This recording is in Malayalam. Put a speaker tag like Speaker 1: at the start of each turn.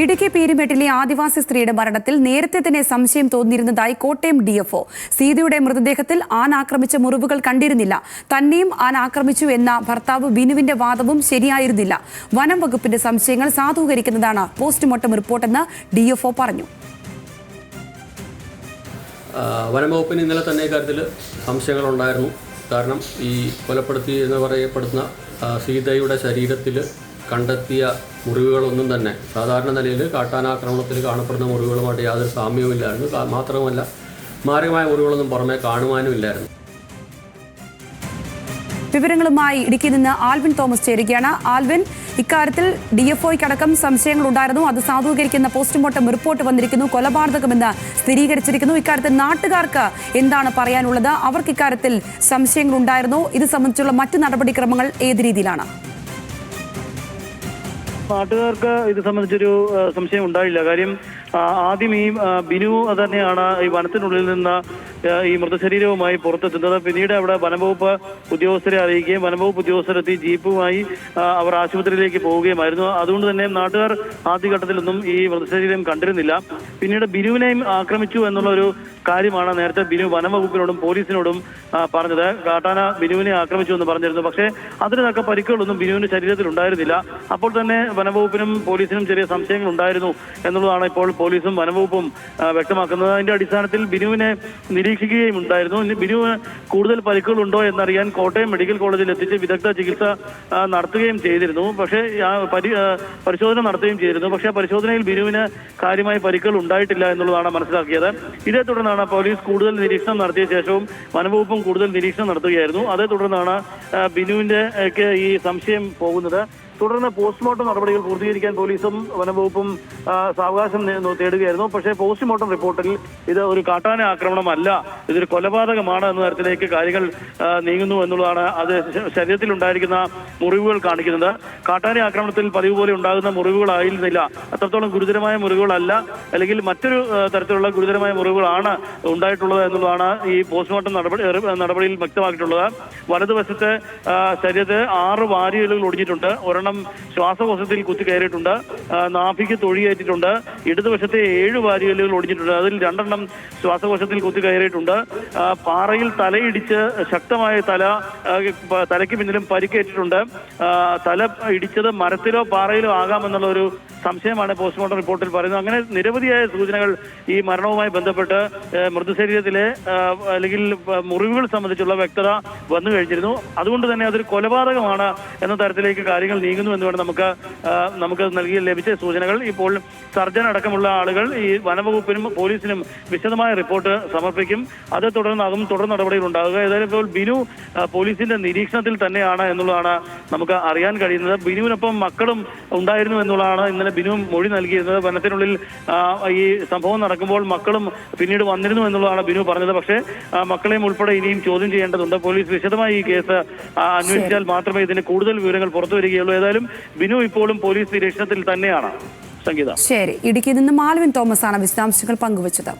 Speaker 1: ഇടുക്കി പീരുമേട്ടിലെ ആദിവാസി സ്ത്രീയുടെ മരണത്തിൽ നേരത്തെ തന്നെ സംശയം തോന്നിയിരുന്നതായി കോട്ടയം ഡിഎഫ്ഒ. സീതയുടെ മൃതദേഹത്തിൽ ആന ആക്രമിച്ച മുറിവുകൾ കണ്ടിരുന്നില്ല. തന്നെയും ആന ആക്രമിച്ചു എന്ന ഭർത്താവ് ബിനുവിന്റെ വാദവും ശരിയായിരുന്നില്ല. വനം വകുപ്പിന്റെ സംശയങ്ങൾ സാധൂകരിക്കുന്നതാണ് പോസ്റ്റ്മോർട്ടം റിപ്പോർട്ടെന്ന് ഡിഎഫ്ഒ പറഞ്ഞു.
Speaker 2: വനംവകുപ്പിന് ഇന്നലെ തന്നെ ഇക്കാര്യത്തിൽ സംശയങ്ങളുണ്ടായിരുന്നു. കാരണം ഈ കൊലപ്പെടുത്തി എന്ന് പറയപ്പെടുന്ന സീതയുടെ ശരീരത്തിൽ കണ്ടെത്തിയ മുറിവുകളൊന്നും തന്നെ സാധാരണ നിലയിൽ കാട്ടാനാക്രമണത്തിൽ കാണപ്പെടുന്ന മുറിവുകളുമായിട്ട് യാതൊരു സാമ്യവുമില്ലായിരുന്നു. മാത്രമല്ല മാരകമായ മുറിവുകളൊന്നും പുറമെ കാണുവാനുമില്ലായിരുന്നു.
Speaker 1: വിവരങ്ങളുമായി ഇടുക്കിയിൽ നിന്ന് ആൽവിൻ തോമസ് ചേരുകയാണ്. ആൽവിൻ, ഇക്കാര്യത്തിൽ ഡിഎഫ്ഒയ്ക്കടക്കം സംശയങ്ങളുണ്ടായിരുന്നു. അത് സാധൂകരിക്കുന്ന പോസ്റ്റ്മോർട്ടം റിപ്പോർട്ട് വന്നിരിക്കുന്നു. കൊലപാതകമെന്ന് സ്ഥിരീകരിച്ചിരിക്കുന്നു. ഇക്കാര്യത്തിൽ നാട്ടുകാർക്ക് എന്താണ് പറയാനുള്ളത്? അവർക്ക് ഇക്കാര്യത്തിൽ സംശയങ്ങളുണ്ടായിരുന്നു. ഇത് സംബന്ധിച്ചുള്ള മറ്റു നടപടിക്രമങ്ങൾ ഏത് രീതിയിലാണ്?
Speaker 3: നാട്ടുകാർക്ക് ഇത് സംബന്ധിച്ചൊരു സംശയം ഉണ്ടായില്ല. കാര്യം ആദ്യം ഈ ബിനു തന്നെയാണ് ഈ വനത്തിനുള്ളിൽ നിന്ന് ഈ മൃതശരീരവുമായി പുറത്തെത്തുന്നത്. പിന്നീട് അവിടെ വനംവകുപ്പ് ഉദ്യോഗസ്ഥരെ അറിയിക്കുകയും വനംവകുപ്പ് ഉദ്യോഗസ്ഥരെത്തി ജീപ്പുമായി അവർ ആശുപത്രിയിലേക്ക് പോവുകയുമായിരുന്നു. അതുകൊണ്ട് തന്നെ നാട്ടുകാർ ആദ്യഘട്ടത്തിലൊന്നും ഈ മൃതശരീരം കണ്ടിരുന്നില്ല. പിന്നീട് ബിനുവിനെയും ആക്രമിച്ചു എന്നുള്ള ഒരു കാര്യമാണ് നേരത്തെ ബിനു വനംവകുപ്പിനോടും പോലീസിനോടും പറഞ്ഞത്. കാട്ടാന ബിനുവിനെ ആക്രമിച്ചു എന്ന് പറഞ്ഞിരുന്നു. പക്ഷേ അതിന് തക്ക പരിക്കുകളൊന്നും ബിനുവിന്റെ ശരീരത്തിൽ ഉണ്ടായിരുന്നില്ല. അപ്പോൾ തന്നെ വനംവകുപ്പിനും പോലീസിനും ചെറിയ സംശയങ്ങൾ ഉണ്ടായിരുന്നു എന്നുള്ളതാണ് ഇപ്പോൾ പോലീസും വനംവകുപ്പും വ്യക്തമാക്കുന്നത്. അതിന്റെ അടിസ്ഥാനത്തിൽ ബിനുവിനെ നിരീക്ഷിക്കുകയും ഉണ്ടായിരുന്നു. ബിനുവിന് കൂടുതൽ പരിക്കുകളുണ്ടോ എന്നറിയാൻ കോട്ടയം മെഡിക്കൽ കോളേജിൽ എത്തിച്ച് വിദഗ്ധ ചികിത്സ നടത്തുകയും ചെയ്തിരുന്നു. പക്ഷേ പരിശോധന നടത്തുകയും ചെയ്തിരുന്നു. പക്ഷേ പരിശോധനയിൽ ബിനുവിന് കാര്യമായ പരിക്കുകൾ ഉണ്ടായിട്ടില്ല എന്നുള്ളതാണ് മനസ്സിലാക്കിയത്. ഇതേ തുടർന്നാണ് പോലീസ് കൂടുതൽ നിരീക്ഷണം നടത്തിയ ശേഷവും വനംവകുപ്പും കൂടുതൽ നിരീക്ഷണം നടത്തുകയായിരുന്നു. അതേ തുടർന്നാണ് ബിനുവിന്റെ ഒക്കെ ഈ സംശയം പോകുന്നത്. തുടർന്ന് പോസ്റ്റ്മോർട്ടം നടപടികൾ പൂർത്തീകരിക്കാൻ പോലീസും വനംവകുപ്പും സാവകാശം തേടുകയായിരുന്നു. പക്ഷേ പോസ്റ്റ്മോർട്ടം റിപ്പോർട്ടിൽ ഇത് ഒരു കാട്ടാന ആക്രമണമല്ല, ഇതൊരു കൊലപാതകമാണ് എന്ന തരത്തിലേക്ക് കാര്യങ്ങൾ നീങ്ങുന്നു എന്നുള്ളതാണ് അത് ശരീരത്തിൽ ഉണ്ടായിരിക്കുന്ന മുറിവുകൾ കാണിക്കുന്നത്. കാട്ടാന ആക്രമണത്തിൽ പതിവ് പോലെ ഉണ്ടാകുന്ന മുറിവുകളായിരുന്നില്ല. അത്രത്തോളം ഗുരുതരമായ മുറിവുകളല്ല, അല്ലെങ്കിൽ മറ്റൊരു തരത്തിലുള്ള ഗുരുതരമായ മുറിവുകളാണ് ഉണ്ടായിട്ടുള്ളത് എന്നുള്ളതാണ് ഈ പോസ്റ്റ്മോർട്ടം നടപടിയിൽ വ്യക്തമാക്കിയിട്ടുള്ളത്. വലതുവശത്തെ ശരീരത്തിൽ 6 വാരിയലുകൾ ഒടിഞ്ഞിട്ടുണ്ട്. ഒരെണ്ണം ശ്വാസകോശത്തിൽ കുത്തി കയറിയിട്ടുണ്ട്. നാഭിക്ക് തൊഴിയേറ്റിട്ടുണ്ട്. ഇടതുവശത്തെ 7 വാരിയലുകൾ ഒടിഞ്ഞിട്ടുണ്ട്. അതിൽ 2 എണ്ണം ശ്വാസകോശത്തിൽ കുത്തി കയറിയിട്ടുണ്ട്. പാറയിൽ തലയിടിച്ച് ശക്തമായ തലയ്ക്ക് പിന്നിലും പരിക്കേറ്റിട്ടുണ്ട്. തല ഇടിച്ചത് മരത്തിലോ പാറയിലോ ആകാമെന്നുള്ള ഒരു സംശയമാണ് പോസ്റ്റ്മോർട്ടം റിപ്പോർട്ടിൽ പറയുന്നത്. അങ്ങനെ നിരവധിയായ സൂചനകൾ ഈ മരണവുമായി ബന്ധപ്പെട്ട് മൃതശരീരത്തിലെ അല്ലെങ്കിൽ മുറിവുകൾ സംബന്ധിച്ചുള്ള വ്യക്തത വന്നു കഴിഞ്ഞിരുന്നു. അതുകൊണ്ട് തന്നെ അതൊരു കൊലപാതകമാണ് എന്ന തരത്തിലേക്ക് കാര്യങ്ങൾ നീങ്ങുന്നു എന്നുവേണം നമുക്ക് ലഭിച്ച സൂചനകൾ. ഇപ്പോൾ സർജൻ അടക്കമുള്ള ആളുകൾ ഈ വനംവകുപ്പിനും പോലീസിനും വിശദമായ റിപ്പോർട്ട് സമർപ്പിക്കും. അതേ തുടർന്നാകും തുടർ നടപടികൾ ഉണ്ടാകുക. ഏതായാലും ഇപ്പോൾ ബിനു പോലീസിന്റെ നിരീക്ഷണത്തിൽ തന്നെയാണ് എന്നുള്ളതാണ് നമുക്ക് അറിയാൻ കഴിയുന്നത്. ബിനുവിനൊപ്പം മക്കളും ഉണ്ടായിരുന്നു എന്നുള്ളതാണ് ഇന്നലെ ബിനു മൊഴി നൽകിയിരുന്നത്. വനത്തിനുള്ളിൽ ഈ സംഭവം നടക്കുമ്പോൾ മക്കളും പിന്നീട് വന്നിരുന്നു എന്നുള്ളതാണ് ബിനു പറഞ്ഞത്. പക്ഷേ മക്കളെയും ഉൾപ്പെടെ ഇനിയും ചോദ്യം ചെയ്യേണ്ടതുണ്ട്. പോലീസ് വിശദമായി ഈ കേസ് അന്വേഷിച്ചാൽ മാത്രമേ ഇതിന് കൂടുതൽ വിവരങ്ങൾ പുറത്തു വരികയുള്ളൂ. ഏതായാലും ബിനു ഇപ്പോഴും പോലീസ് നിരീക്ഷണത്തിൽ തന്നെയാണ്. സംഗീത.
Speaker 1: ശരി, ഇടുക്കിയിൽ നിന്ന് ആൽവിൻ തോമസ് ആണ് വിശദാംശങ്ങൾ പങ്കുവച്ചത്.